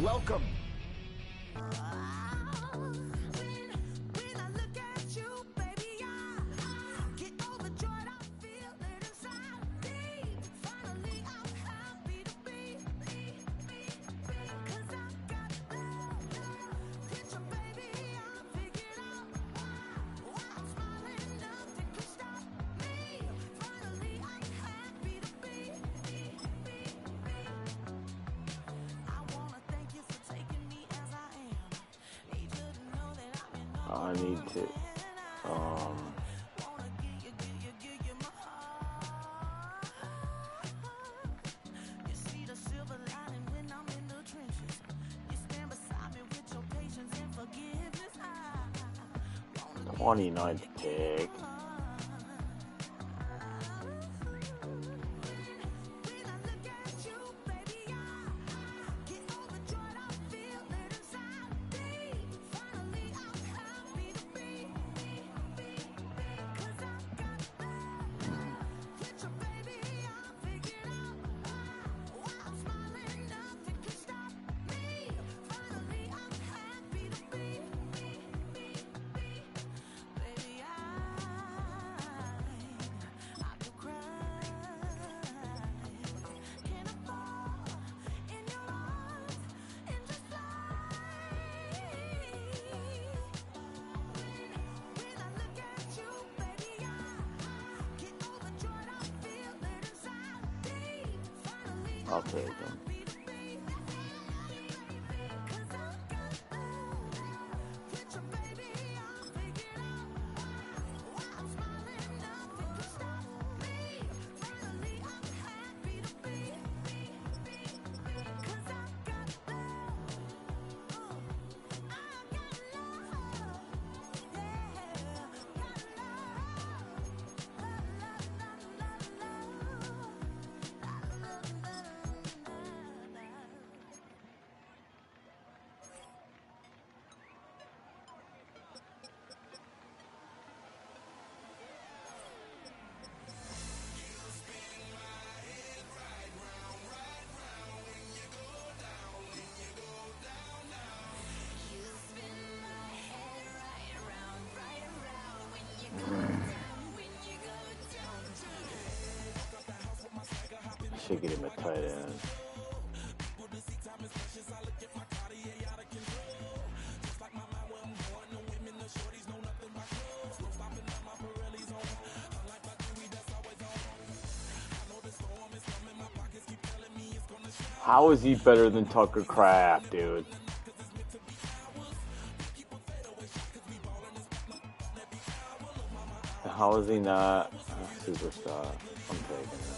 Welcome. I need to, '29th pick. I'll take him. Should get him a tight end. How is he better than Tucker Kraft, dude? How is he not a superstar? I'm taking it.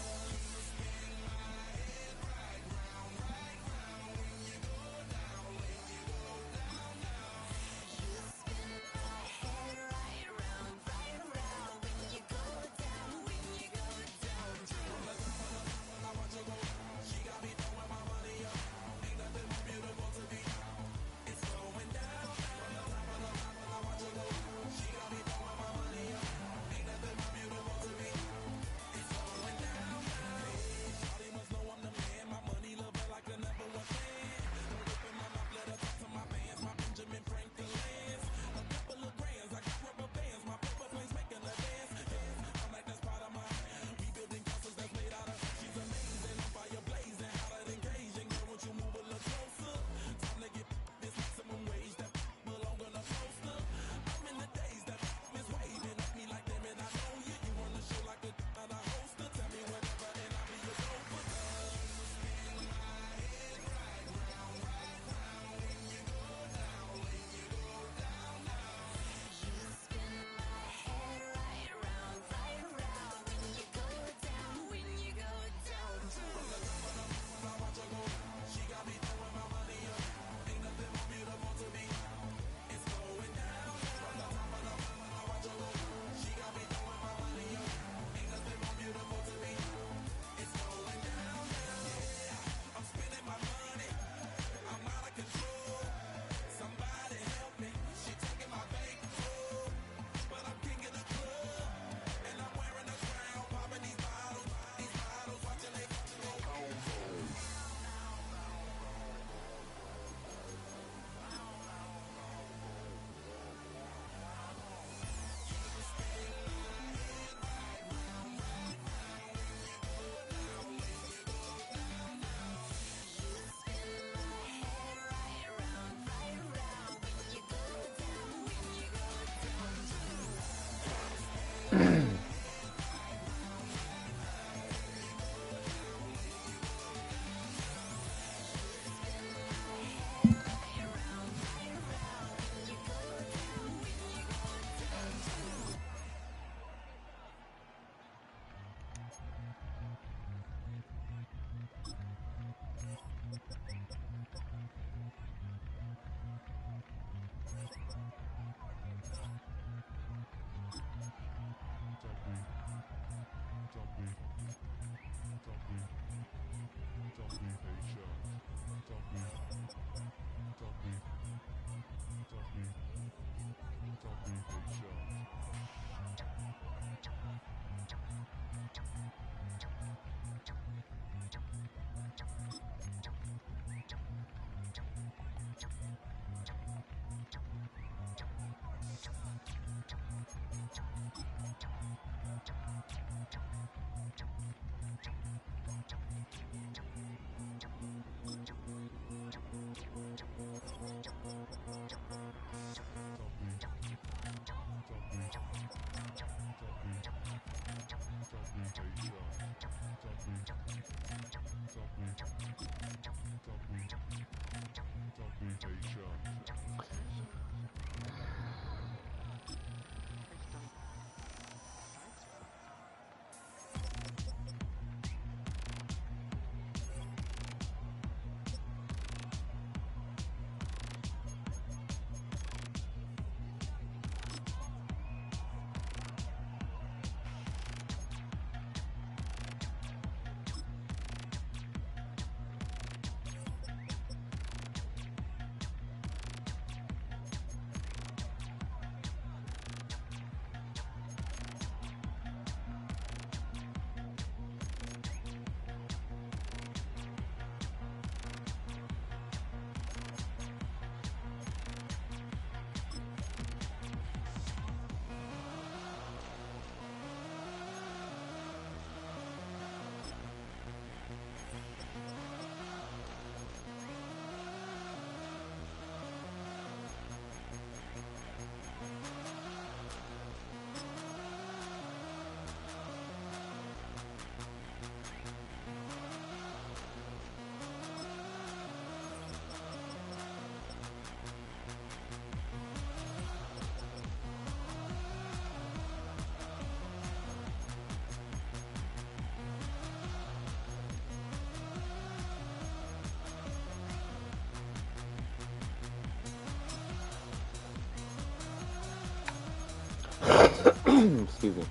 Excuse me.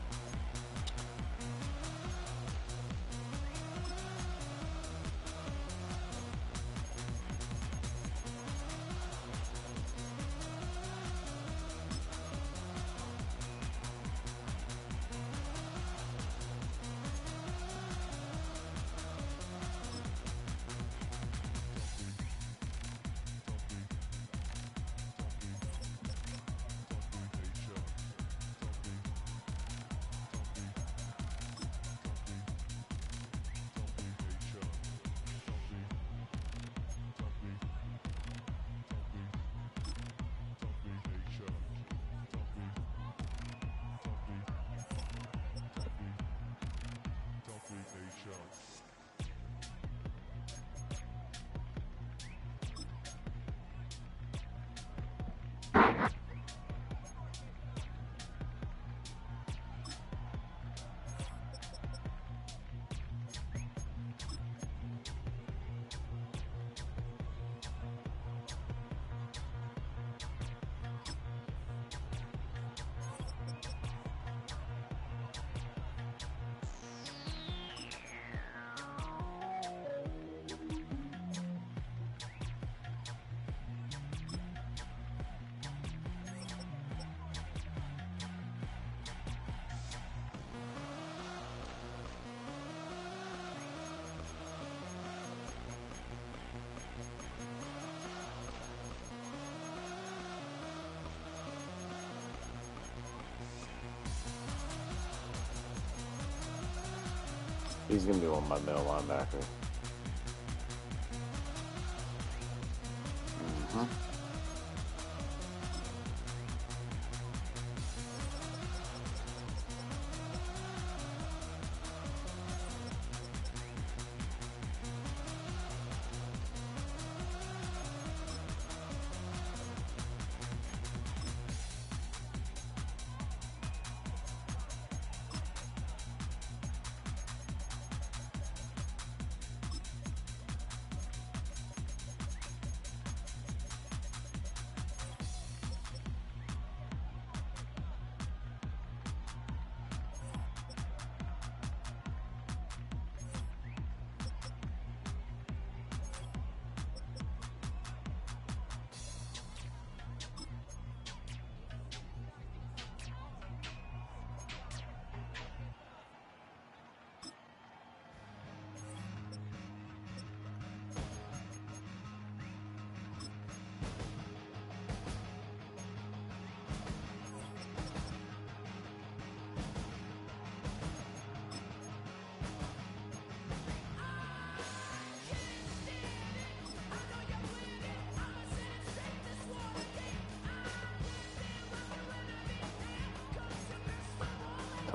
He's gonna be one of my middle linebacker.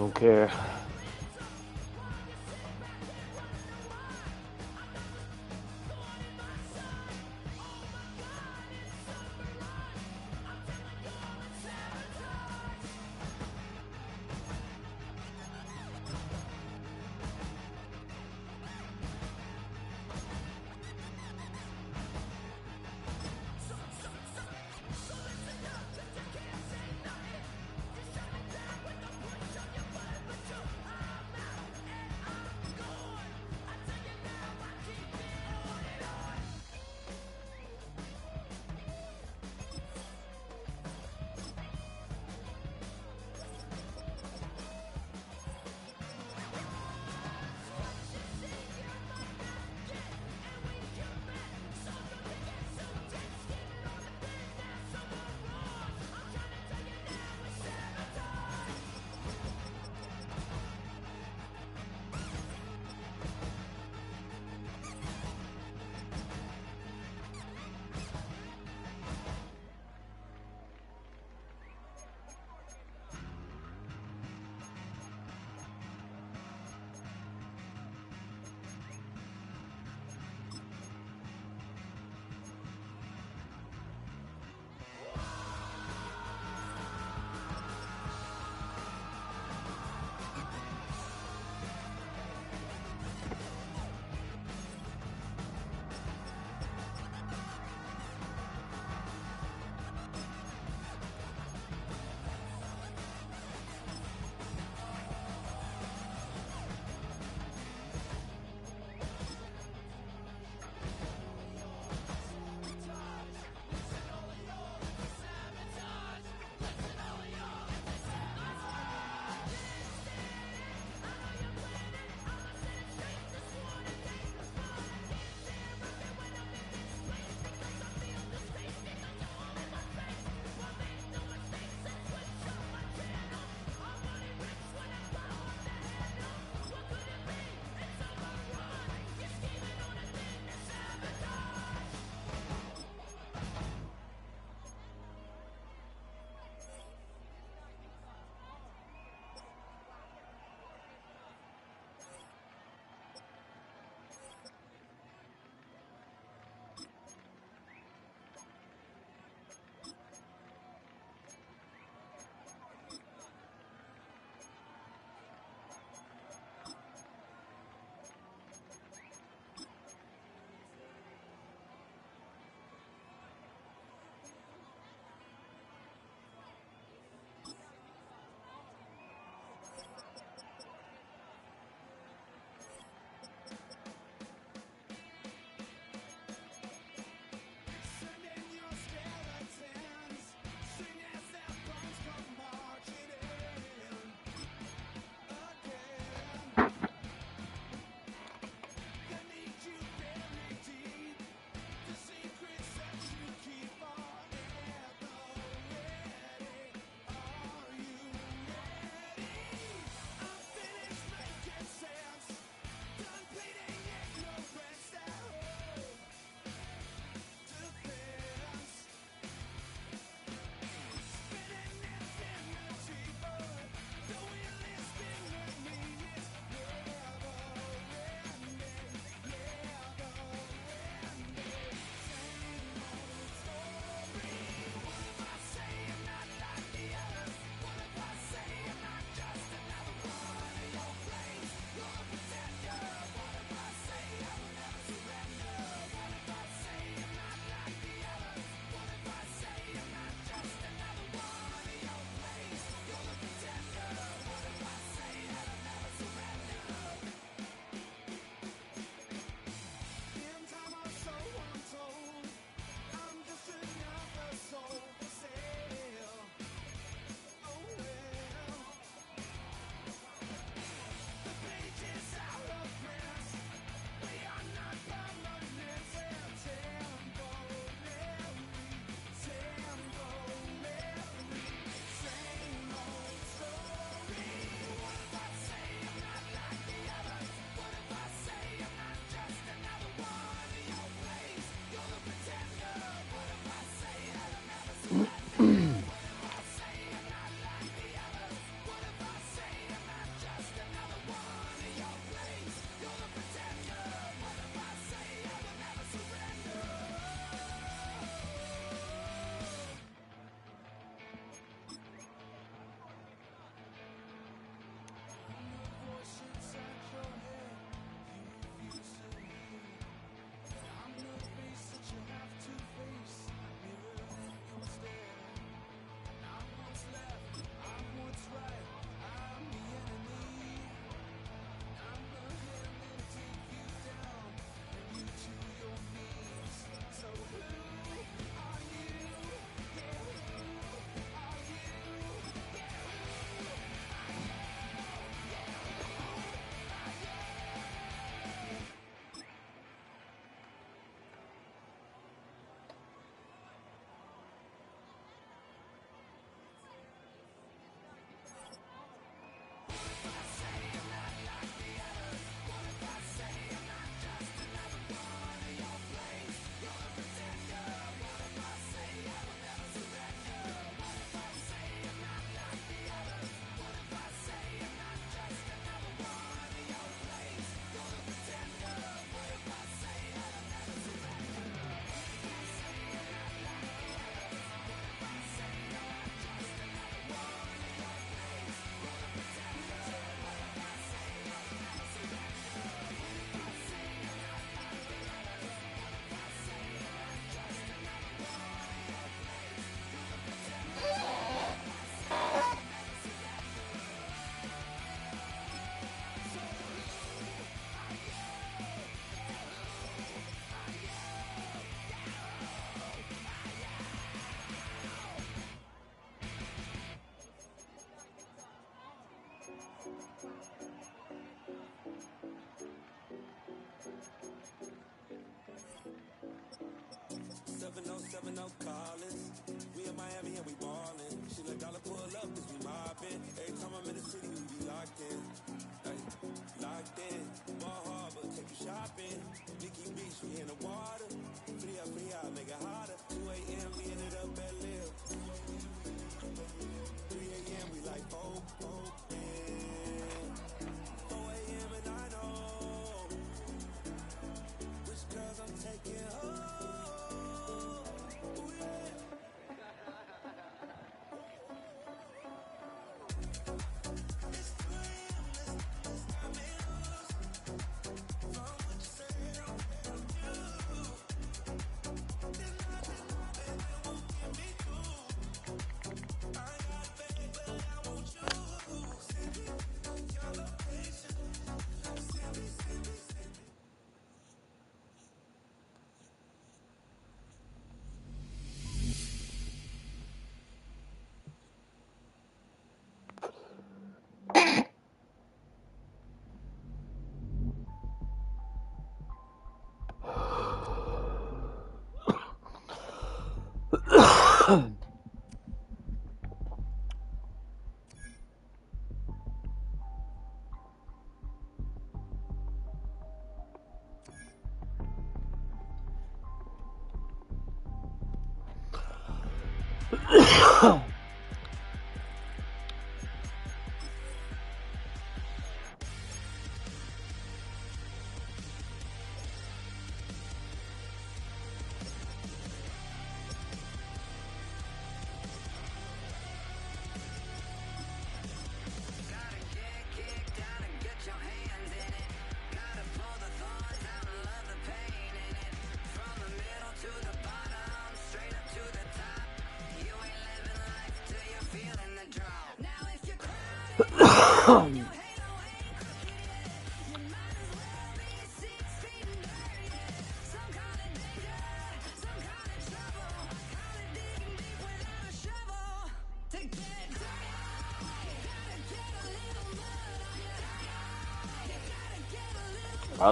Don't care.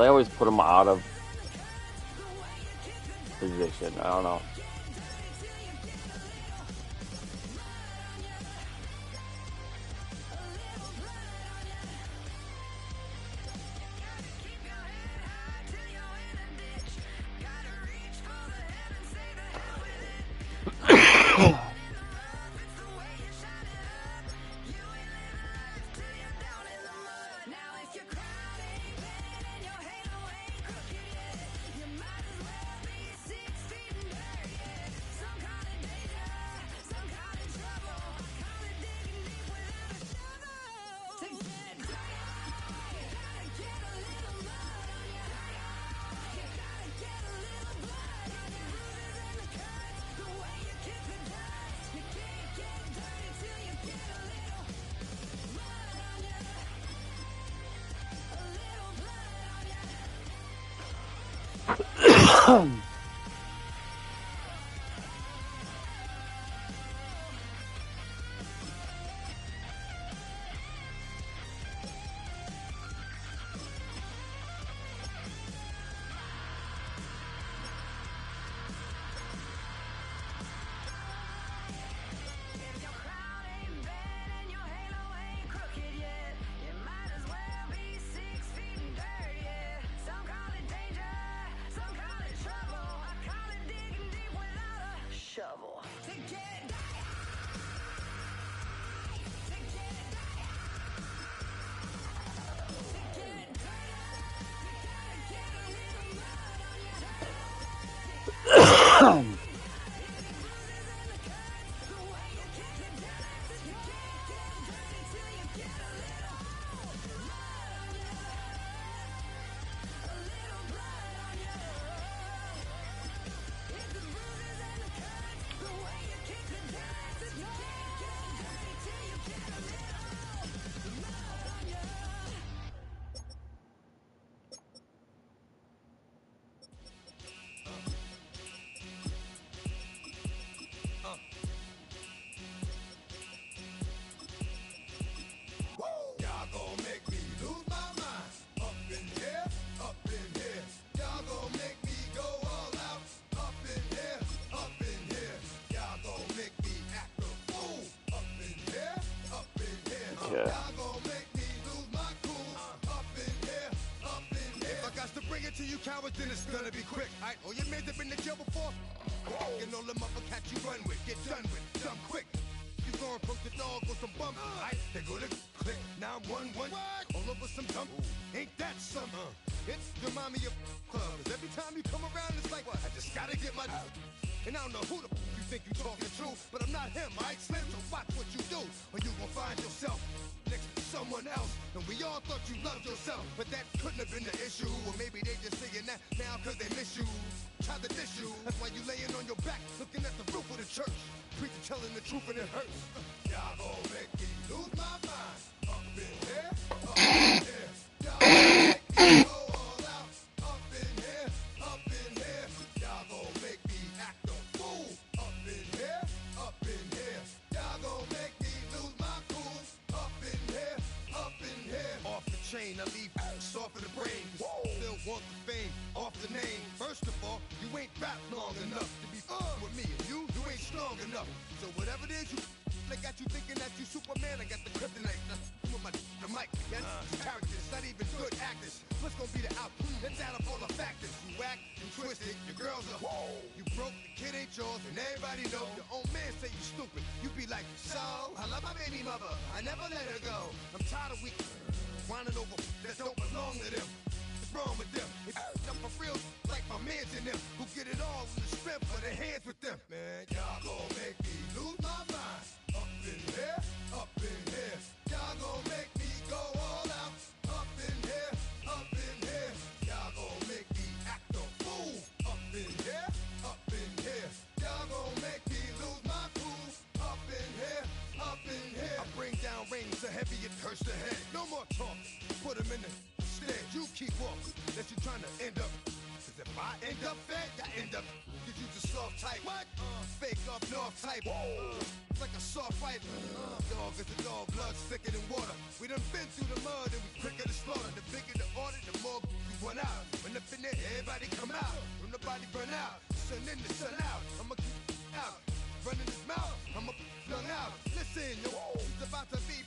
They always put him out of position. I don't know. to you cowards, then it's gonna be quick. Alright, all your men have been to jail before? And all them other cats you run with, get done with, dumb quick. You going from the dog with some bump, alright? They go to click 911, all over some dump. Ain't that some? It's remind me of clubs. Every time you come around, it's like, I just gotta get my. And I don't know who the you think you talking to, but I'm not him, alright? Slim, so watch what you do, or you gon' find yourself next to someone else. And we all thought you loved yourself, but that couldn't have been the issue. Or maybe they just saying that now cause they miss you. Tried to diss you, that's why you laying on your back, looking at the roof of the church. Preacher telling the truth and it hurts. Y'all gon' make me lose my mind. Up in here, up in here. Y'all gon' make me go all out. Up in here, up in here. Y'all gon' make me act a fool. Up in here, up in here. Y'all gon' make me lose my cool. Up in here, up in here. Off the chain, I leave soft in the brain. Still want the fame, off the name. First of all, you ain't rap long enough to be with me. And you ain't strong enough. So whatever it is you they got you thinking that you Superman, I got the kryptonite. With the mic, yeah, characters, not even good actors. What's gonna be the outcome? Let's add up all the factors. You whack, you twisted, your girls are you broke, the kid ain't yours, and everybody know. Your own man say you stupid. You be like, so, I love my baby mother, I never let her go. I'm tired of weak whining over that don't belong to them. What's wrong with them? If I'm for real, like my mans in them, who get it all in the strength of their hands with them. Man, y'all gon' make me lose my mind. Up in here, up in here. Y'all gon' make me go all out. Up in here, up in here. Y'all gon' make me act a fool. Up in here, up in here. Y'all gon' make me lose my cool. Up in here, up in here. I bring down rings so heavy it hurts the head. No more talk, put them in the stand. You keep walking, that you trying to end up. Cause if I end up fed, I end up. Cause you just soft type. What? Fake up north type. It's like a soft fight. Dog is a dog, blood thicker than water. We done been through the mud and we quicker to slaughter. The bigger the order, the more we run out. When up in there, everybody come out. When the body burn out, sun in the sun out. I'ma keep out. Running his mouth, I'ma flung out. Listen, yo, it's about to be.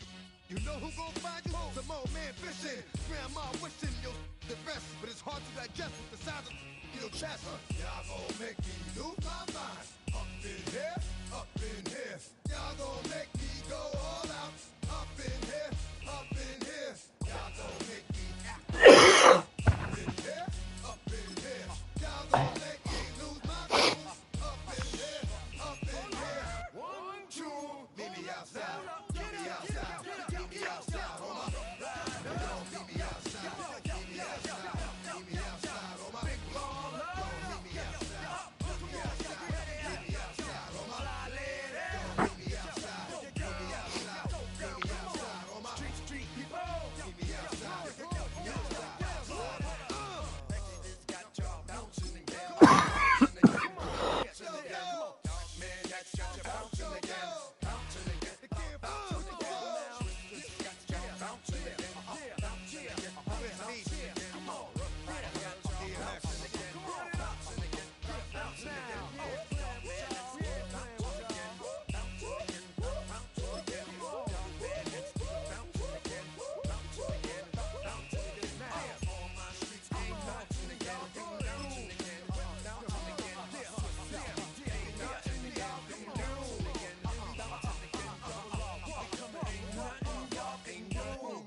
You know who gon' find you? Some old man fishing. Grandma wishing you'll the best, but it's hard to digest with the sound of your chest. Y'all gon' make me lose my mind. Up in here, up in here. Y'all gon' make me go all out. Up in here, up in here. Y'all gon' make me act. Up in here, up in here. Y'all gon' make me lose my cool. Up in here, up in here. 1, 2, meet me outside. Meet me outside. Meet me outside. Oh my. Meet me outside. Meet me outside. Meet me outside. Oh my. Meet me outside. Meet me outside. Meet me outside. Oh my. Meet me outside. Meet me outside. Meet me outside. Oh my. Street people. Meet me outside. Meet me outside. Got y'all bouncing again. Bouncing again. Bouncing again. Man, that's got you bouncing again. Bouncing again. Bouncing again. Got y'all bouncing again. Bouncing again. Bouncing again. Come on. Bouncing again. Bouncing again. Bouncing again.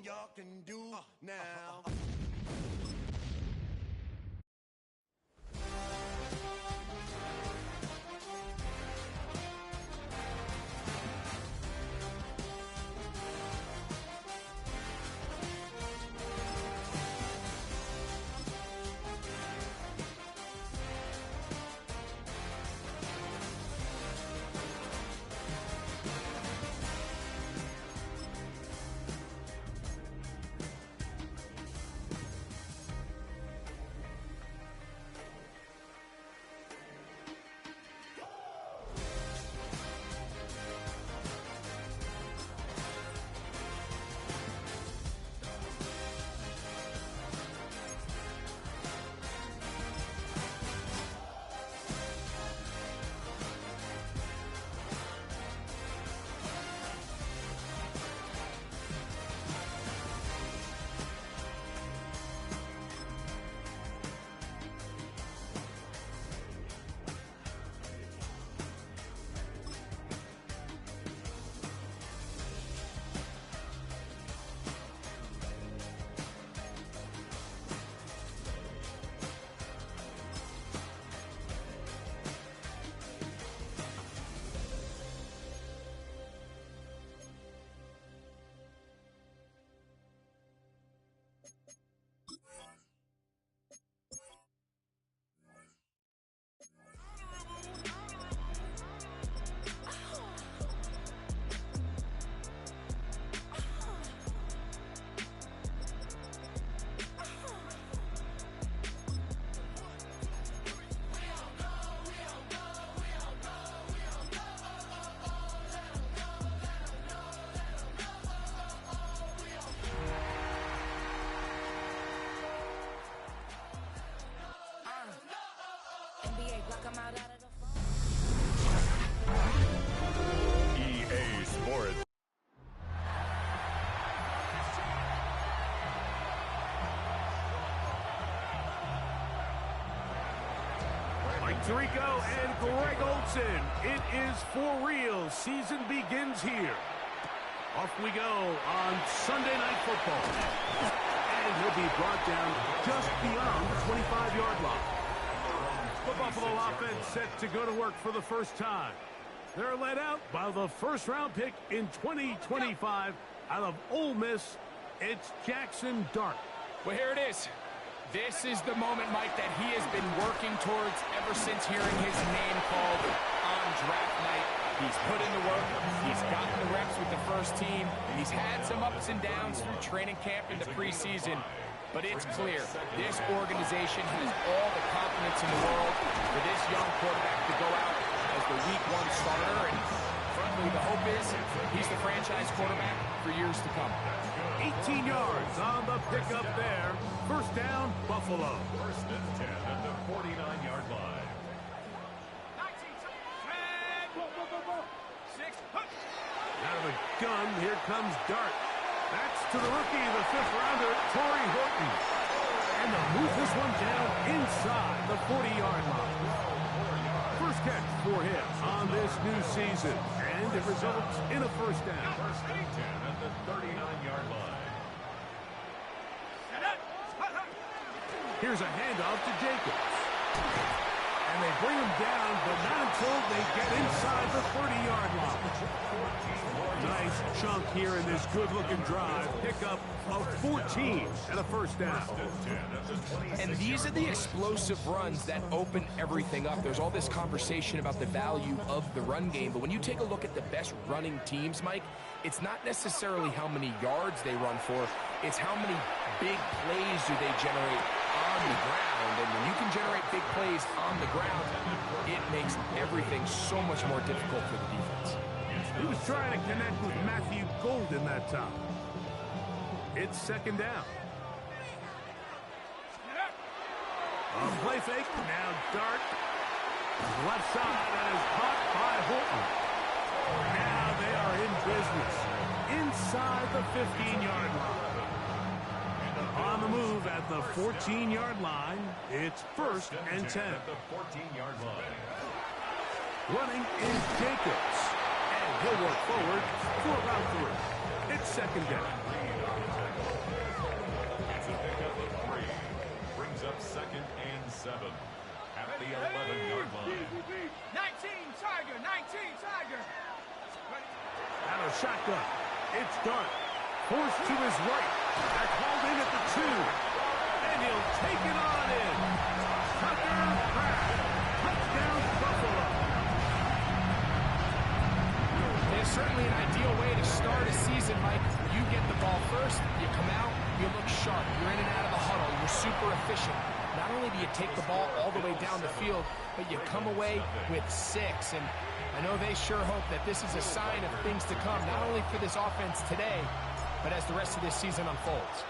Y'all can do now. EA Sports. Mike Tirico and Greg Olson. It is for real. Season begins here. Off we go on Sunday Night Football. And he'll be brought down just beyond the 25-yard line. The Buffalo offense set to go to work for the first time. They're led out by the first-round pick in 2025 out of Ole Miss. It's Jackson Dart. Well, here it is. This is the moment, Mike, that he has been working towards ever since hearing his name called on draft night. He's put in the work. He's gotten the reps with the first team. He's had some ups and downs through training camp in the preseason. But it's clear, this organization has all the confidence in the world for this young quarterback to go out as the Week 1 starter. And frankly, the hope is he's the franchise quarterback for years to come. 18 yards on the pickup there. First down, Buffalo. First and 10 at the 49-yard line. Out of the gun, here comes Dart. That's to the rookie, the fifth-rounder, Torrey Horton. And they'll move this one down inside the 40-yard line. First catch for him on this new season. And it results in a first down. First and 10 at the 39-yard line. Here's a handoff to Jacobs. And they bring him down, but not until they get inside the 30-yard line. Nice chunk here in this good-looking drive. Pickup of 14 and a first down. And these are the explosive runs that open everything up. There's all this conversation about the value of the run game, but when you take a look at the best running teams, Mike, it's not necessarily how many yards they run for, it's how many big plays do they generate on the ground. And when you can generate big plays on the ground, it makes everything so much more difficult for the defense. He was trying to connect with Matthew Golden that time. It's second down. A play fake. Now Dart. Left side and is caught by Horton. Now they are in business. Inside the 15-yard line. On the move at the 14-yard line. It's first and 10. At the 14-yard line. Running is Jacobs. And he'll work forward for about 3. It's second down. It's a pickup of 3. Brings up second and 7 at the 11-yard line. 19 Tiger, 19 Tiger. Out of shotgun. It's Dart. Forced to his right. They're called in at the 2. And he'll take it on in. Tucker Craft. Touchdown Buffalo. It's certainly an ideal way to start a season, Mike. You get the ball first, you come out, you look sharp. You're in and out of the huddle. You're super efficient. Not only do you take the ball all the way down the field, but you come away with 6. And I know they sure hope that this is a sign of things to come, not only for this offense today, but as the rest of this season unfolds.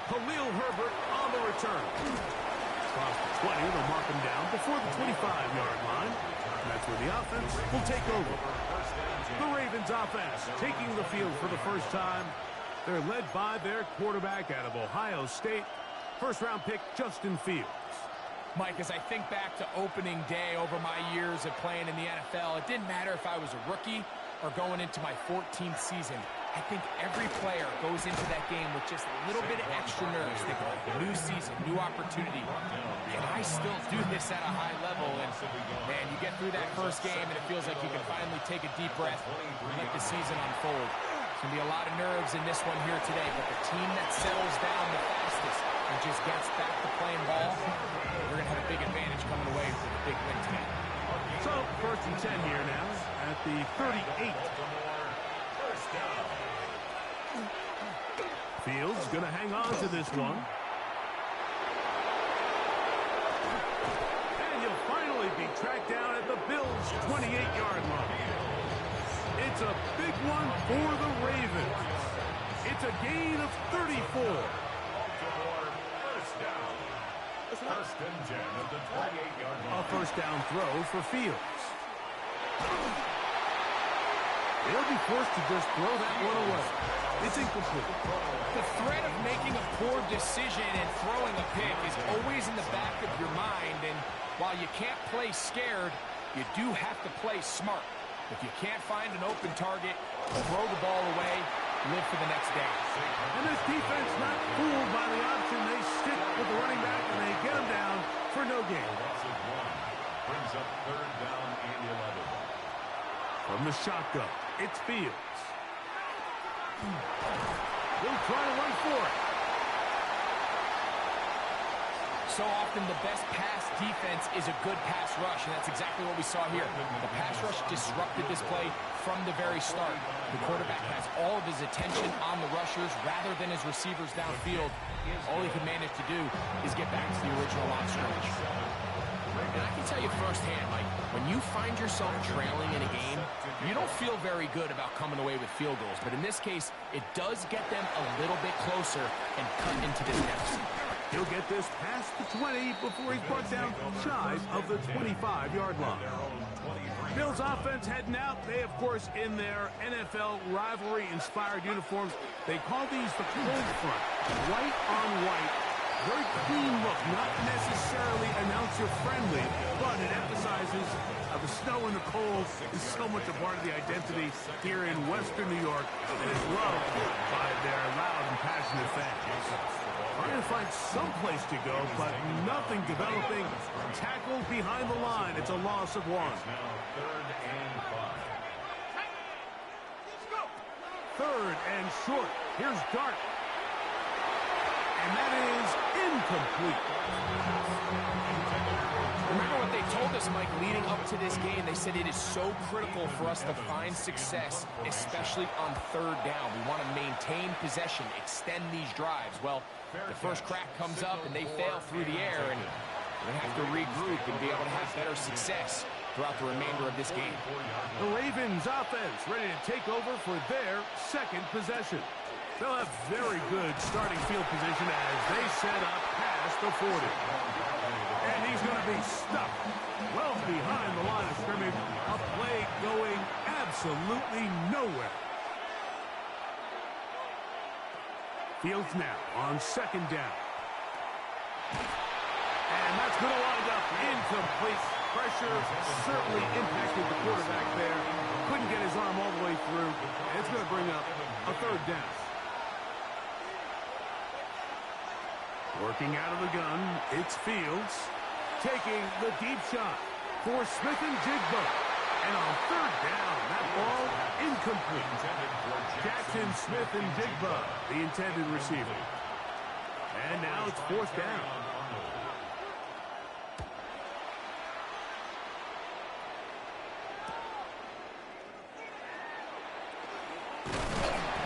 Khalil Herbert on the return. Across the 20, they'll mark him down before the 25-yard line. And that's where the offense will take over. The Ravens offense taking the field for the first time. They're led by their quarterback out of Ohio State, first-round pick Justin Fields. Mike, as I think back to opening day over my years of playing in the NFL, it didn't matter if I was a rookie or going into my 14th season. I think every player goes into that game with just a little bit of extra nerves. They go, new season, new opportunity. And I still do this at a high level. And, man, you get through that first game, and it feels like you can finally take a deep breath and let the season unfold. There's going to be a lot of nerves in this one here today, but the team that settles down the fastest and just gets back to playing ball, we're going to have a big advantage coming away with a big win today. So, first and 10 here now at the 38. Fields going to hang on to this one. And he'll finally be tracked down at the Bills' 28-yard line. It's a big one for the Ravens. It's a gain of 34. First and 10 at the 28-yard line. A first down throw for Fields. They'll be forced to just throw that one away. It's incomplete. The threat of making a poor decision and throwing a pick is always in the back of your mind, and while you can't play scared, you do have to play smart. If you can't find an open target, throw the ball away, live for the next down. And this defense not fooled by the option. They stick with the running back, and they get him down for no gain. Loss of 1 brings up third down and 11. From the shotgun, it's Fields. He'll try to run for it. So often the best pass defense is a good pass rush, and that's exactly what we saw here. The pass rush disrupted this play from the very start. The quarterback has all of his attention on the rushers rather than his receivers downfield. All he can manage to do is get back to the original line of scrimmage. And I can tell you firsthand, Mike, when you find yourself trailing in a game, you don't feel very good about coming away with field goals. But in this case, it does get them a little bit closer and cut into this deficit. He'll get this past the 20 before he's brought down shy of the 25-yard line. Bills offense heading out. They, of course, in their NFL rivalry-inspired uniforms, they call these the cold front. White on white. Very clean look, not necessarily announcer-friendly, but it emphasizes how the snow and the cold is so much a part of the identity here in Western New York, and is loved by their loud and passionate fans. Trying to find some place to go, but nothing developing. Tackled behind the line. It's a loss of 1. Now third and 5. Third and short. Here's Dart. And that is incomplete. Remember what they told us, Mike, leading up to this game. They said it is so critical for us to find success, especially on third down. We want to maintain possession, extend these drives. Well, the first crack comes up and they fail through the air, and we're going to have to regroup and be able to have better success throughout the remainder of this game. The Ravens offense ready to take over for their second possession. They'll have very good starting field position as they set up past the 40. And he's going to be stuck well behind the line of scrimmage. A play going absolutely nowhere. Fields now on second down. And that's going to wind up incomplete. Pressure certainly impacted the quarterback there. Couldn't get his arm all the way through. And it's going to bring up a third down. Working out of the gun, it's Fields. Taking the deep shot for Smith and Jigba. And on third down, that ball incomplete. Jackson, Smith, and Jigba, the intended receiver. And now it's fourth down.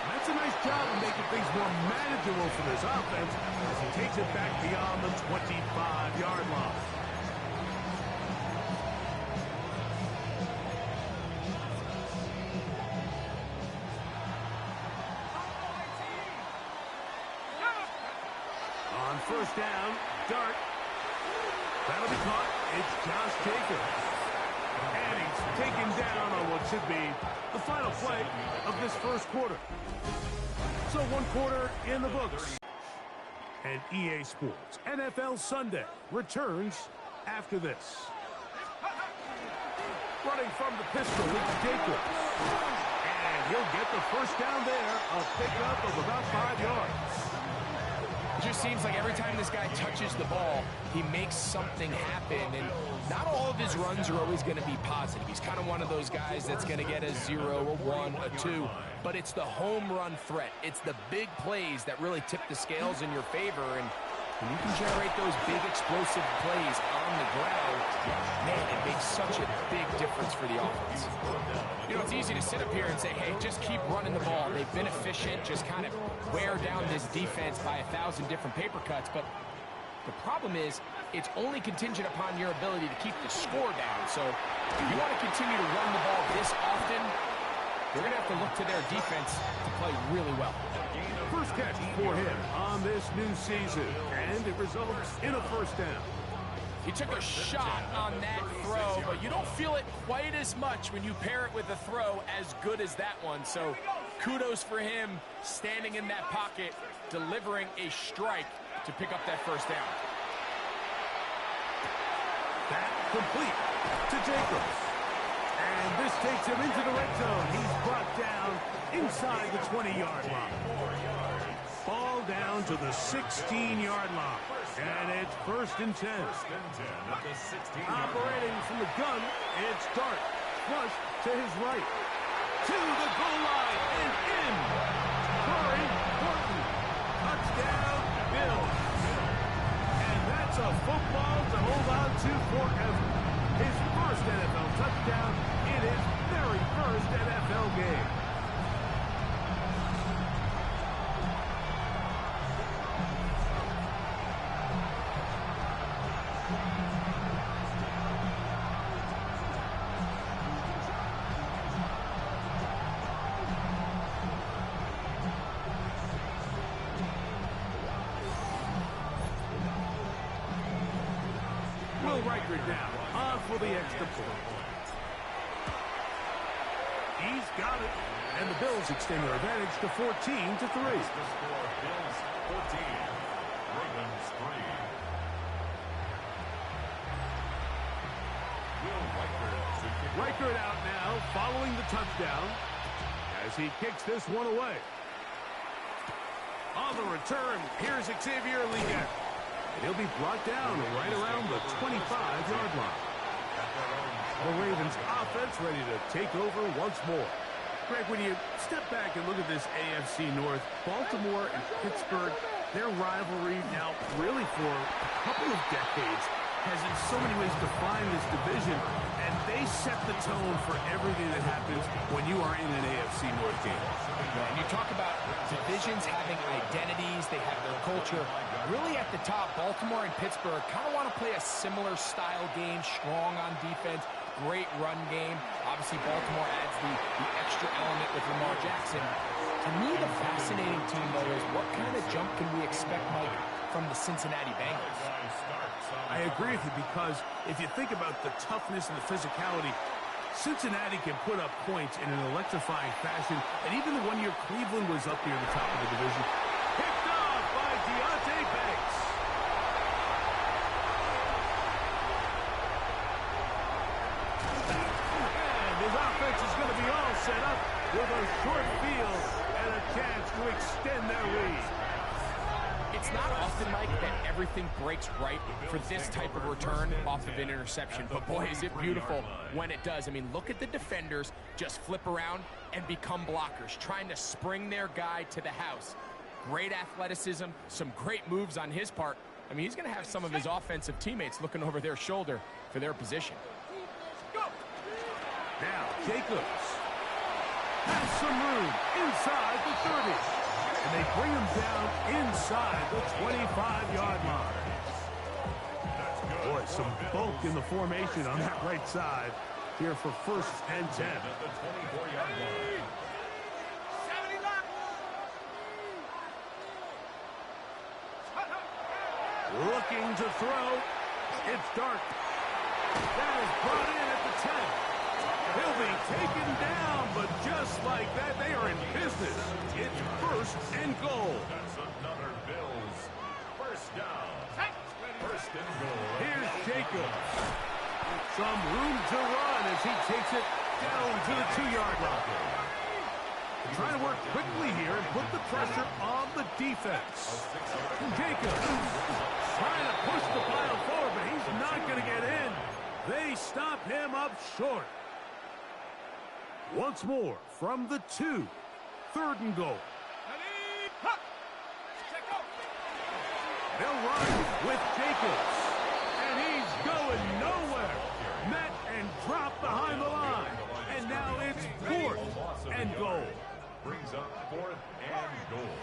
That's a nice job of making things more manageable for this offense as he takes it back beyond the 25-yard line. On first down, Dart. That'll be caught. It's Josh Jacobs. And he's taken down on what should be the final play of this first quarter. So 1 quarter in the books. And EA Sports NFL Sunday returns after this. Running from the pistol, it's Jacobs. And he'll get the first down there, a pickup of about 5 yards. It just seems like every time this guy touches the ball, he makes something happen, and not all of his runs are always going to be positive. He's kind of one of those guys that's going to get a 0, a 1, a 2, but it's the home run threat. It's the big plays that really tip the scales in your favor, and when you can generate those big explosive plays on the ground, man, it makes such a big difference for the offense. You know, it's easy to sit up here and say, hey, just keep running the ball. They've been efficient, just kind of wear down this defense by 1,000 different paper cuts. But the problem is, it's only contingent upon your ability to keep the score down. So if you want to continue to run the ball this often, you're going to have to look to their defense to play really well. First first catch for him on this new season, and it results in a first down. He took a shot on that throw, but you don't feel it quite as much when you pair it with a throw as good as that one. So kudos for him standing in that pocket, delivering a strike to pick up that first down. That complete to Jacobs. And this takes him into the red zone. He's brought down inside the 20-yard line. Ball down to the 16-yard line. And it's first and 10. Operating from the gun, it's Dart. Flush to his right. To the goal line and in. Corey Horton. Touchdown, Bills. And that's a football to hold on to forever. His first NFL touchdown in his very first NFL game. Will Riker down, on for the extra point. He's got it, and the Bills extend their advantage to 14-3. The score, Bills 14, Ravens 3. Will Riker to kick off. Reichert out now, following the touchdown, as he kicks this one away. On the return, here's Xavier Leggett. And he'll be brought down right around the 25-yard line. The Ravens offense ready to take over once more. Greg, when you step back and look at this AFC North, Baltimore and Pittsburgh, their rivalry now really for a couple of decades has in so many ways defined this division, and they set the tone for everything that happens when you are in an AFC North game. And you talk about divisions having identities, they have their culture. Really at the top, Baltimore and Pittsburgh kind of want to play a similar style game, strong on defense, great run game. Obviously, Baltimore adds the extra element with Lamar Jackson. To me, the fascinating team, though, is what kind of jump can we expect, Mike, from the Cincinnati Bengals? I agree with you, because if you think about the toughness and the physicality, Cincinnati can put up points in an electrifying fashion, and even the 1 year Cleveland was up near the top of the division. Picked off by Deontay Banks. And his offense is going to be all set up with a short field and a chance to extend their lead. It's not often, Mike, that everything breaks right for this type of return off of an interception. But boy, is it beautiful when it does. I mean, look at the defenders just flip around and become blockers, trying to spring their guy to the house. Great athleticism, some great moves on his part. I mean, he's going to have some of his offensive teammates looking over their shoulder for their position. Now, Jacobs has some room inside the 30. And they bring him down inside the 25-yard line. Boy, some bulk in the formation on that right side here for first and 10. At the 24-yard line. 70 left. Looking to throw. It's Dart. That is brought in at the 10. He'll be taken down, but just like that, they are in business. It's first and goal. That's another Bills first down. First and goal. Here's Jacobs. Some room to run as he takes it down to the 2-yard line. Trying to work quickly here and put the pressure on the defense. Jacobs trying to push the pile forward, but he's not going to get in. They stop him up short. Once more from the 2. Third and goal. They'll run with Jacobs. And he's going nowhere. Met and dropped behind the line. And now it's fourth and goal. Brings up fourth and goal.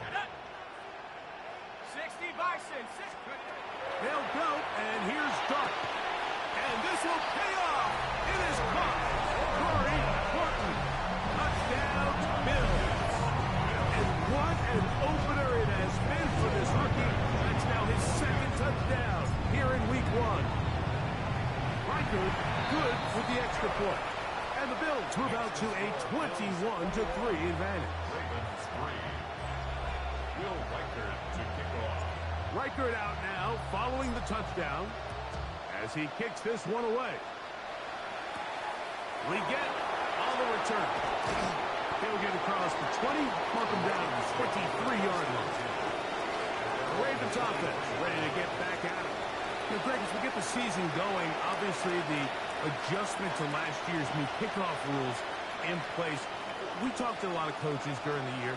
60 Bison. 60. They'll go, and here's Dart. And this will pay off. It is caught. Corey Horton. Touchdown, Bills. And what an opener it record, good with the extra point. And the Bills move out to a 21-3 advantage. Ravens 3. Will Reichert to kick off. Reichert out now following the touchdown as he kicks this one away. Leggett on the return. He'll get across the 20, mark him down to the 23-yard line. The Ravens offense ready to get back at it. You know, Greg, as we get the season going, obviously the adjustment to last year's new kickoff rules in place. We talked to a lot of coaches during the year.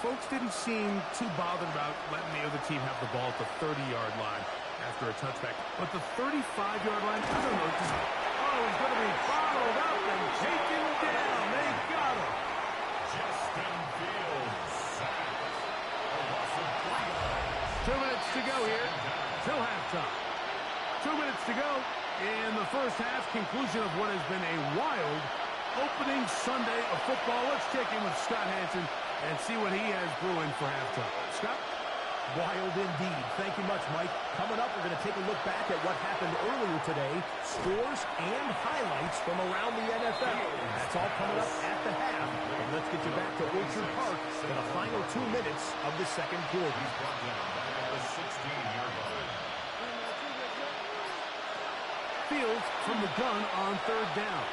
Folks didn't seem too bothered about letting the other team have the ball at the 30-yard line after a touchback. But the 35-yard line, I don't know. He's going to be bottled up and taken down. They got him. Justin Fields sacked. A loss of 3 yards. 2 minutes to go here till halftime. 2 minutes to go in the first half. Conclusion of what has been a wild opening Sunday of football. Let's check in with Scott Hansen and see what he has brewing for halftime. Scott? Wild indeed. Thank you much, Mike. Coming up, we're going to take a look back at what happened earlier today, scores and highlights from around the NFL. That's all coming up at the half. And let's get you back to Orchard Park for the final 2 minutes of the second quarter. He's brought down back at the 16-yard line. Fields from the gun on third down.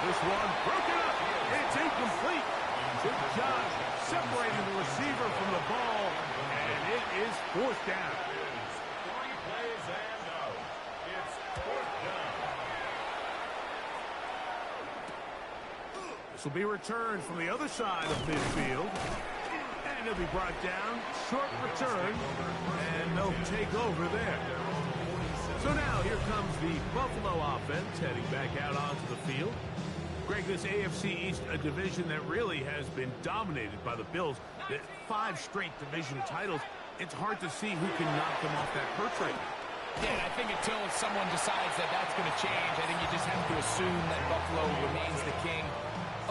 This one broken up. It's incomplete. Good job separating the receiver from the ball, and it is fourth down. 3 plays and out. It's fourth down. This will be returned from the other side of midfield. And it'll be brought down. Short return. And no takeover there. So now here comes the Buffalo offense heading back out onto the field. Greg, this AFC East, a division that really has been dominated by the Bills. The 5 straight division titles. It's hard to see who can knock them off that perch right now. Yeah, and I think until someone decides that that's going to change, I think you just have to assume that Buffalo remains the king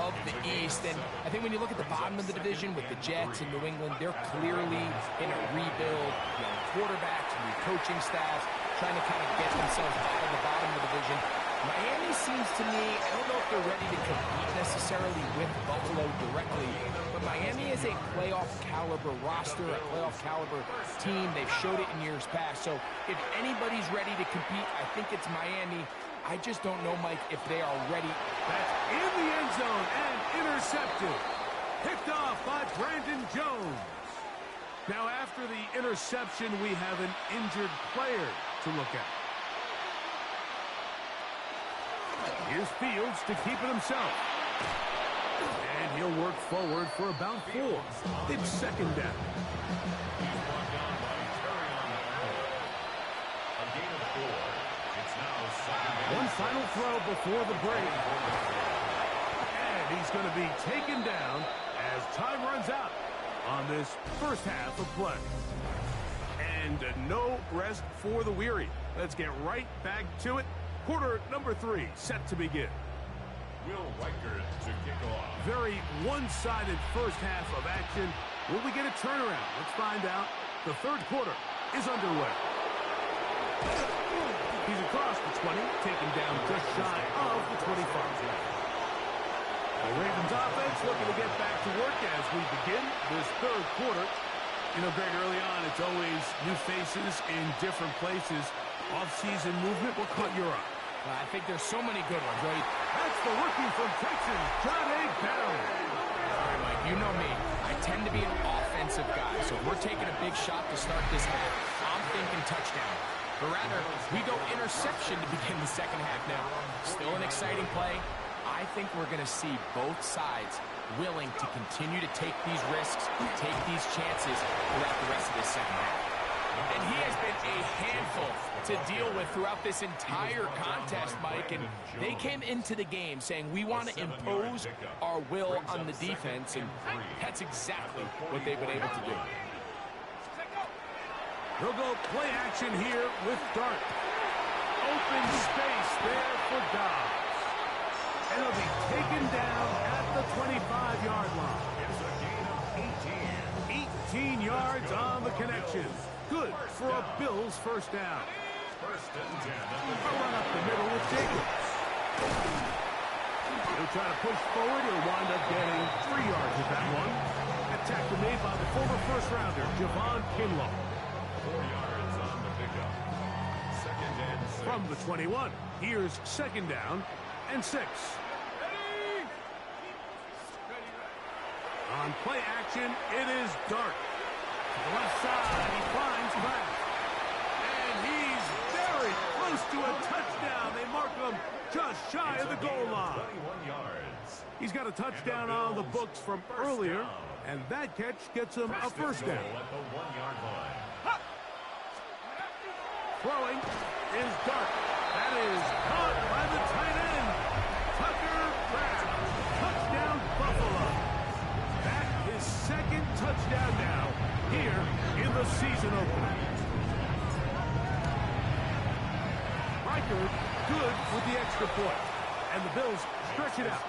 of the East. And I think when you look at the bottom of the division with the Jets and New England, they're clearly in a rebuild. Young quarterbacks, new coaching staffs, trying to kind of get themselves out of the bottom of the division. Miami seems to me, I don't know if they're ready to compete necessarily with Buffalo directly, but Miami is a playoff caliber roster, a playoff caliber team. They've showed it in years past. So if anybody's ready to compete, I think it's Miami. I just don't know, Mike, if they are ready. That's in the end zone and intercepted. Picked off by Brandon Jones. Now after the interception, we have an injured player to look at. Here's Fields to keep it himself. And he'll work forward for about 4. It's second down. He's brought down by Terry on that play. A gain of 4. It's now second down. One final throw before the break. And he's going to be taken down as time runs out on this first half of play. And no rest for the weary. Let's get right back to it. Quarter number 3 set to begin. Will Reichert to kick off. Very one-sided first half of action. Will we get a turnaround? Let's find out. The third quarter is underway. He's across the 20, taken down just shy of the 25. The Ravens offense looking to get back to work as we begin this third quarter. You know, Greg, early on, it's always new faces in different places. Off-season movement, what caught your eye? I think there's so many good ones, right? That's the rookie from Texas, John A. Barrow. All right, Mike, you know me. I tend to be an offensive guy, so if we're taking a big shot to start this half, I'm thinking touchdown. But rather, we go interception to begin the second half now. Still an exciting play. I think we're going to see both sides willing to continue to take these risks, take these chances throughout the rest of this second half. And he has been a handful to deal with throughout this entire contest, Mike. And they came into the game saying, we want to impose our will on the defense. And that's exactly what they've been able to do. They'll go play action here with Dart. Open space there for Dobbs. And he'll be taken down at the 25-yard line. It's a gain of 18. 18 yards on the connection. Good for a Bills first down. First and 10. A run up the middle with Jacobs. He'll try to push forward. He'll wind up getting 3 yards with that one. That tackle made by the former first-rounder, Javon Kinlaw. 4 yards on the pickup. Second and 6. From the 21, here's second down and 6. On play action, it is Dart. To the left side, he finds Pratt. And he's very close to a touchdown. They mark him just shy of the goal line. 21 yards. He's got a touchdown on the books from earlier, and that catch gets him a first down. At the 1-yard line. Throwing is Dart. That is caught by the tight end, Tucker Pratt. Touchdown, Buffalo. That is second touchdown now here in the season opener. Riker good with the extra point. And the Bills stretch it out,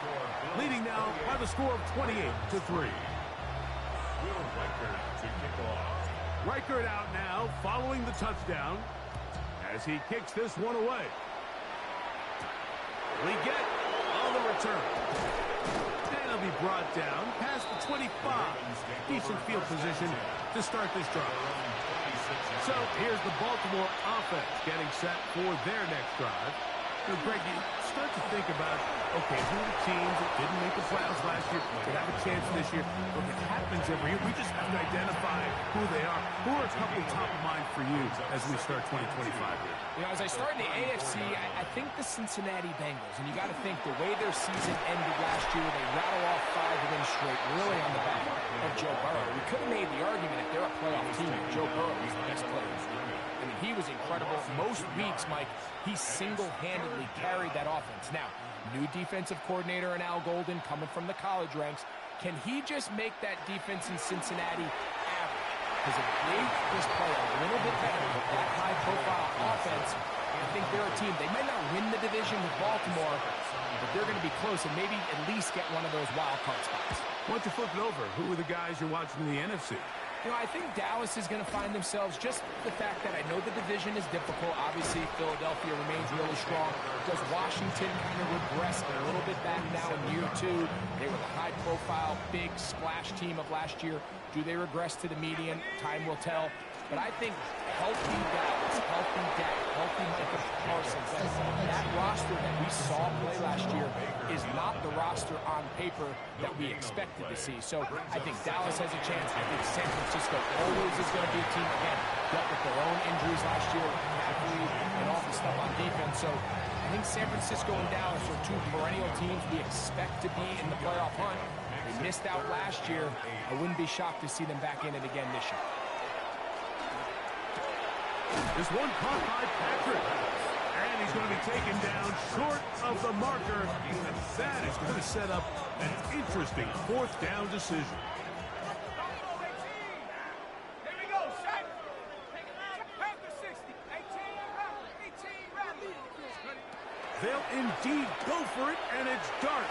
leading now by the score of 28-3. Will Riker to kick off. Riker out now following the touchdown as he kicks this one away. We get on the return. And he'll be brought down past the 25. Decent field position to start this drive. So here's the Baltimore offense getting set for their next drive. Now, Greg, you start to think about, okay, who are the teams that didn't make the playoffs last year that have a chance this year? Look, it happens every year. We just have to identify who they are. Who are a couple top of mind for you as we start 2025 here? You know, as I start in the AFC, I think the Cincinnati Bengals, and you got to think the way their season ended last year, they rattle off 5 wins straight, really on the back of Joe Burrow. We could have made the argument if they're a playoff team, Joe Burrow was the best player. I mean, he was incredible. Most weeks, Mike, he single-handedly carried that offense. Now, new defensive coordinator in Al Golden coming from the college ranks. Can he just make that defense in Cincinnati average? Because if they just play a little bit better with that high-profile offense, I think they're a team. They might not win the division with Baltimore, but they're going to be close and maybe at least get one of those wild card spots. Why don't you flip it over? Who are the guys you're watching in the NFC? You know, I think Dallas is going to find themselves, just the fact that I know the division is difficult. Obviously, Philadelphia remains really strong. Does Washington kind of regress a little bit back now in year 2? They were the high-profile, big splash team of last year. Do they regress to the median? Time will tell. But I think healthy Dallas, healthy Dak, healthy Micah Parsons, that roster that we saw play last year is not the roster on paper that we expected to see. So I think Dallas has a chance. I think San Francisco always is going to be a team, again, dealt with their own injuries last year, McAfee, and all the stuff on defense. So I think San Francisco and Dallas are 2 perennial teams we expect to be in the playoff hunt. They missed out last year. I wouldn't be shocked to see them back in it again this year. This one caught by Patrick. And he's going to be taken down short of the marker. And that is going to set up an interesting 4th down decision. Here we go, set. Pass the 60. 18, round. They'll indeed go for it, and it's Dart.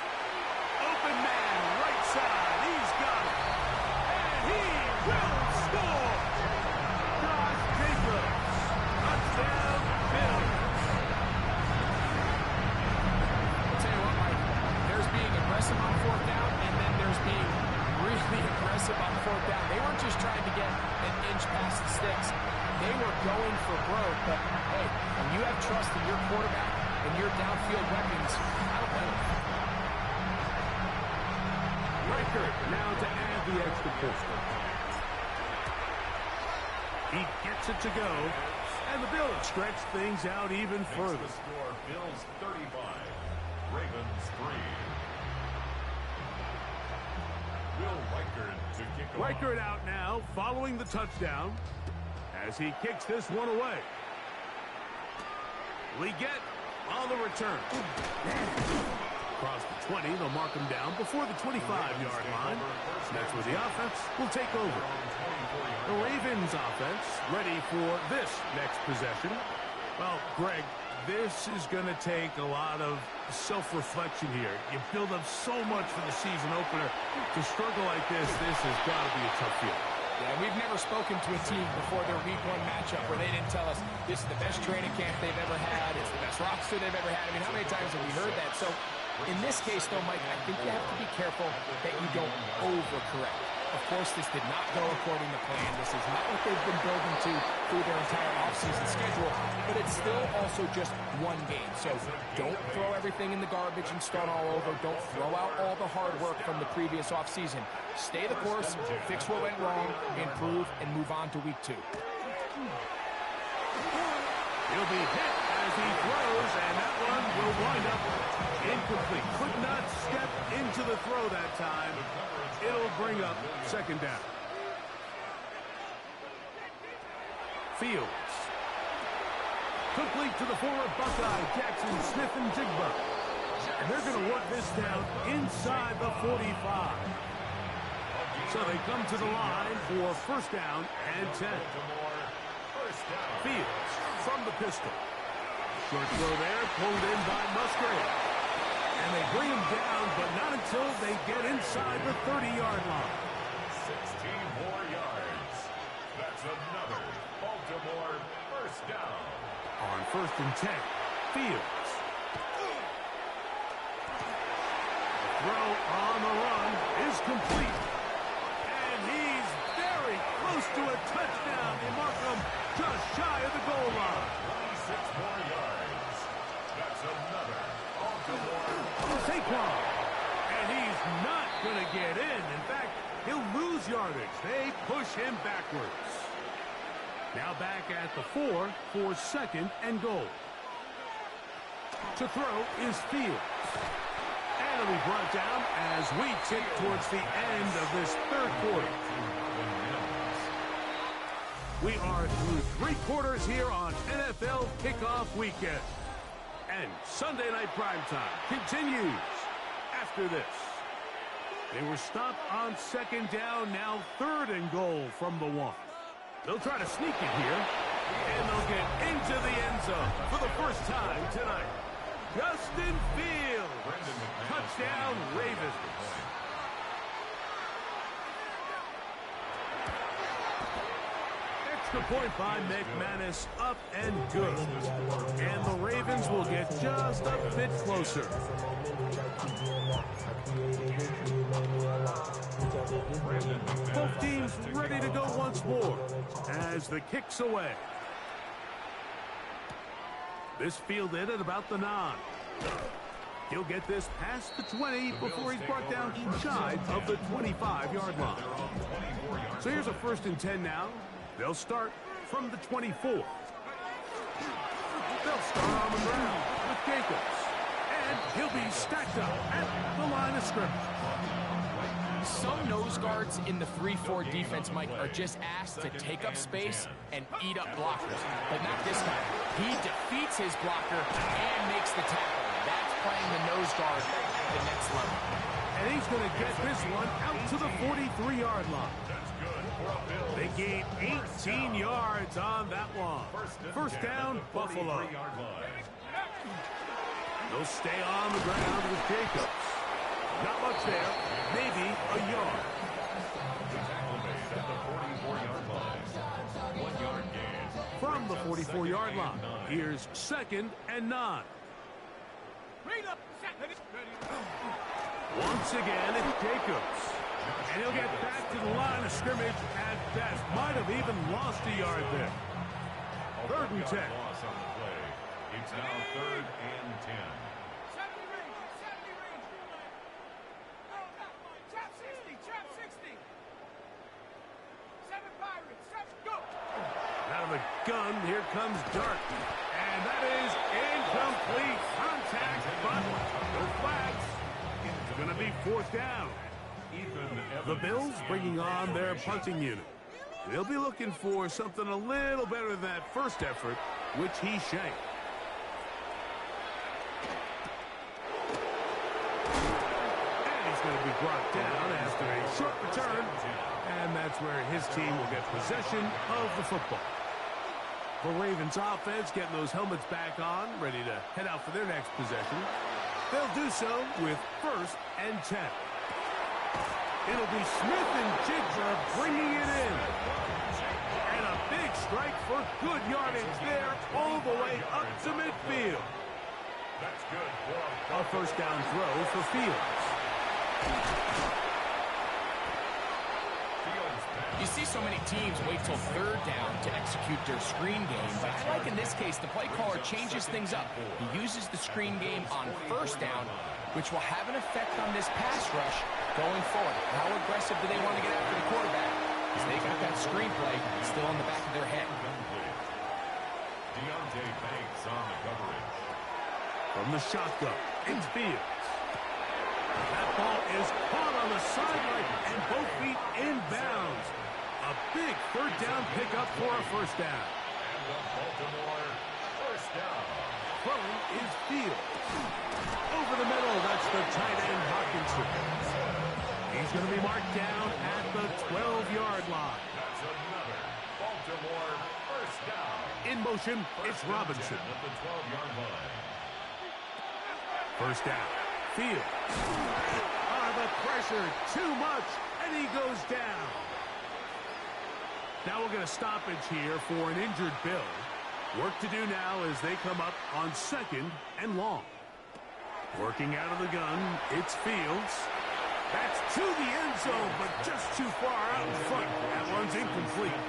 Open man, right side. He's got it. And he will score. Josh Jacobs. Touchdown, Bills. I'll tell you what, Mike, there's being aggressive on 4th down, and then there's being really aggressive on 4th down. They weren't just trying to get an inch past the sticks. They were going for broke, but hey, when you have trust in your quarterback and your downfield weapons, I don't blame them. Riker now to add the extra point. He gets it to go, and the Bills stretch things out even further. The score, Bills 35, Ravens 3. Will Riker to kick off. Riker out now, following the touchdown, as he kicks this one away. We get on the return. Across the 20, they'll mark him down before the 25-yard line. That's where the offense will take over. The Ravens offense ready for this next possession. Well, Greg, this is going to take a lot of self-reflection here. You build up so much for the season opener. To struggle like this has got to be a tough feeling. Yeah, we've never spoken to a team before their week 1 matchup where they didn't tell us this is the best training camp they've ever had, it's the best roster they've ever had. I mean, how many times have we heard that? So in this case, though, Mike, I think you have to be careful that you don't overcorrect. Of course, this did not go according to plan. This is not what they've been building to through their entire offseason schedule, but it's still also just one game. So don't throw everything in the garbage and start all over. Don't throw out all the hard work from the previous offseason. Stay the course, fix what went wrong, improve, and move on to week 2. He'll be hit as he throws, and that one will wind up incomplete. Could not step into the throw that time. It'll bring up 2nd down. Fields. Complete to the former Buckeye, Jackson Smith and Jigba. And they're going to work this down inside the 45. So they come to the line for 1st down and 10. Fields from the pistol. Short throw there, pulled in by Musgrave. And they bring him down, but not until they get inside the 30-yard line. 16 more yards. That's another Baltimore 1st down. On 1st and 10, Fields. The throw on the run is complete. And he's very close to a touchdown. They mark him just shy of the goal line. 26 more yards. That's another Baltimore. Saquon. And he's not going to get in. In fact, he'll lose yardage. They push him backwards. Now back at the 4 for 2nd and goal. To throw is Fields. And it'll be brought down as we tick towards the end of this 3rd quarter. We are through 3 quarters here on NFL Kickoff Weekend. And Sunday Night Primetime continues after this. They were stopped on 2nd down, now 3rd and goal from the 1. They'll try to sneak it here, and they'll get into the end zone for the first time tonight. Justin Fields, touchdown Ravens. Extra point by McManus, up and good. And the Ravens will get just a bit closer. Both teams ready to go once more as the kick's away. This fielded at about the 9. He'll get this past the 20 before he's brought down shy of the 25-yard line. So here's a 1st and 10 now. They'll start from the 24. They'll start on the ground with Jacobs. And he'll be stacked up at the line of scrimmage. Some nose guards in the 3-4 defense, Mike, are just asked to take up space and eat up blockers. But not this guy. He defeats his blocker and makes the tackle. That's playing the nose guard at the next level. And he's going to get this one out to the 43-yard line. They gain 18 yards on that one. 1st down, Buffalo. They'll stay on the ground with Jacobs. Not much there, maybe a yard. From the 44-yard line, here's 2nd and 9. Once again, it's Jacobs. And he'll get back to the line of scrimmage at best. Might have even lost a yard there. 3rd and 10. It's now 3rd and 10. Out of the gun, here comes Dart. And that is incomplete. Contact, but no flags. It's going to be 4th down. The Bills bringing on their punting unit. They'll be looking for something a little better than that first effort, which he shanked. And he's going to be brought down after a short return. And that's where his team will get possession of the football. The Ravens offense getting those helmets back on, ready to head out for their next possession. They'll do so with 1st and 10. It'll be Smith and Jigba bringing it in. Good yardage there, all the way up to midfield. That's good for A first down throw for Fields. You see so many teams wait till third down to execute their screen game, but I like in this case the play caller changes things up. He uses the screen game on first down, which will have an effect on this pass rush going forward. How aggressive do they want to get after the quarterback? Because they got that screen play still in the back of their head. Deontay Banks on the coverage. From the shotgun, it's Fields. That ball is caught on the sideline and both feet inbounds. A big third down pickup for a first down. And the Baltimore first down. Throwing is Fields. Over the middle, that's the tight end Hawkinson. He's going to be marked down at the 12-yard line. That's another Baltimore first down. In motion, it's Robinson. At the 12-yard line. First down, Fields. The pressure, too much, and he goes down. Now we'll get a stoppage here for an injured Bill. Work to do now as they come up on second and long. Working out of the gun, it's Fields. That's to the end zone, but just too far out in front. That one's incomplete.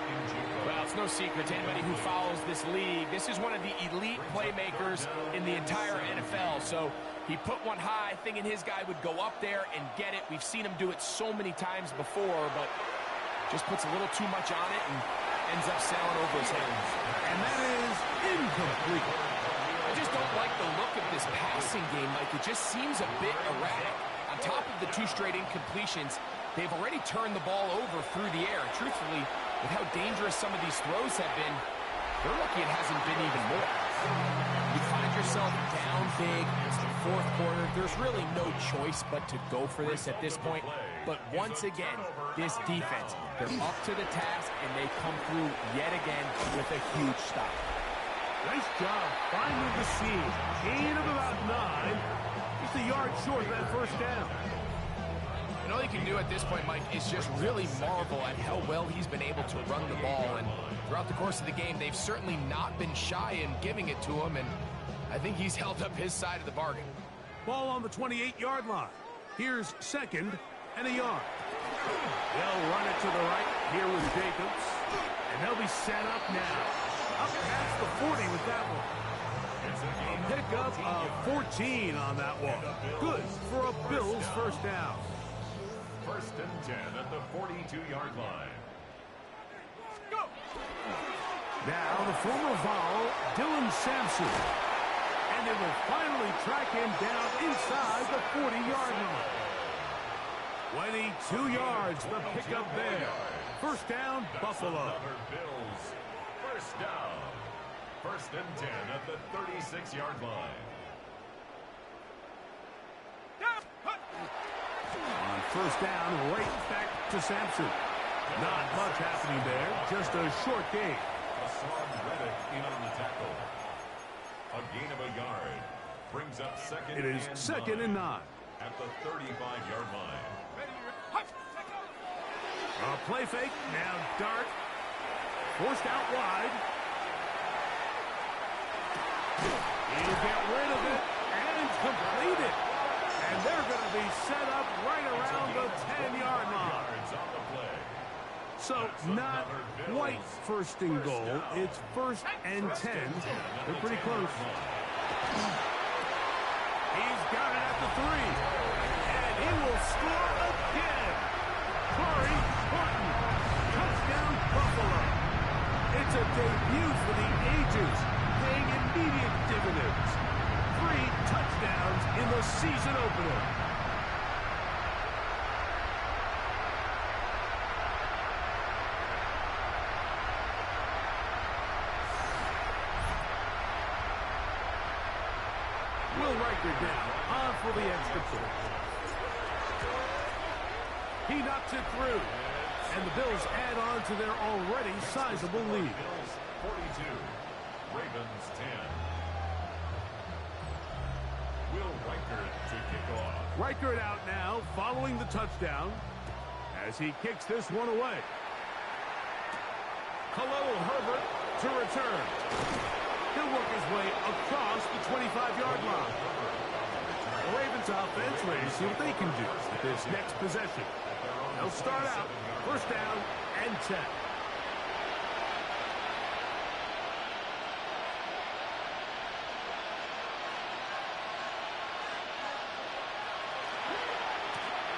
Well, it's no secret to anybody who follows this league. This is one of the elite playmakers in the entire NFL. So he put one high, thinking his guy would go up there and get it. We've seen him do it so many times before, but just puts a little too much on it and ends up sailing over his head. And that is incomplete. I just don't like the look of this passing game, Mike. It just seems a bit erratic. On top of the two straight incompletions, they've already turned the ball over through the air. Truthfully, with how dangerous some of these throws have been, they're lucky it hasn't been even more. You find yourself down big. It's the fourth quarter. There's really no choice but to go for this at this point. But once again, this defense, they're up to the task, and they come through yet again with a huge stop. Nice job finding the seam. Gain of about 9. Just a yard short of that first down. And all you can do at this point, Mike, is just really marvel at how well he's been able to run the ball. And throughout the course of the game, they've certainly not been shy in giving it to him. And I think he's held up his side of the bargain. Ball on the 28-yard line. Here's second and a yard. They'll run it to the right here with Jacobs. And they'll be set up now. Up past the 40 with that one. A pickup of 14 on that one. Good for a Bills first down. First and 10 at the 42-yard line. Now the former Vol, Dylan Sampson. And they will finally track him down inside the 40-yard line. 22 yards, the pickup there. First down, Buffalo. Another Bills first down. First and 10 at the 36-yard line. On first down, right back to Sampson. Not much happening there, just a short gain. Hassan Reddick in on the tackle. A gain of a yard. Brings up second. It is second and 9. At the 35-yard line. A play fake, now Dart. Forced out wide. He'll get rid of it and complete it. And they're going to be set up right around the 10-yard line. So not quite first and goal. It's first and 10. They're pretty close. He's got it at the 3. And he will score again. Corey Horton. Touchdown Buffalo. It's a debut for the ages, paying immediate dividends. 3 touchdowns in the season opener. Will Riker down, on for the extra point. He knocks it through, and the Bills add on to their already sizable lead. Bills 42, Ravens 10. Will Riker to kick off. Riker out now, following the touchdown, as he kicks this one away. Khalil Herbert to return. He'll work his way across the 25-yard line. The Ravens offense ready to see what they can do with this next possession. They'll start out first down and 10.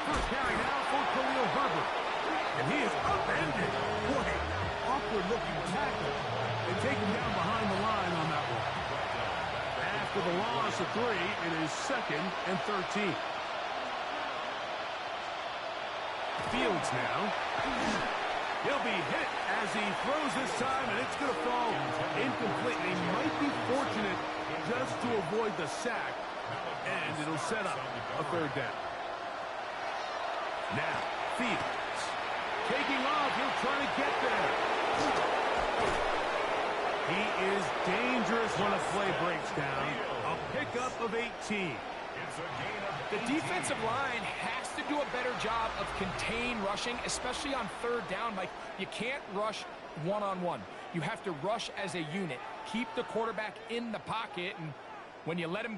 First carry now for Khalil Herbert. And he is upended. Boy, awkward-looking tackle. They take him down behind the line on that one. After the loss of 3, it is 2nd and 13. Fields now. He'll be hit as he throws this time, and it's going to fall incomplete. He might be fortunate just to avoid the sack, and it'll set up a 3rd down. Now, Fields. Taking off, he'll try to get there. He is dangerous when a play breaks down. A pickup of 18. The defensive line has to do a better job of contain rushing, especially on 3rd down. Like, you can't rush one-on-one. You have to rush as a unit. Keep the quarterback in the pocket, and when you let him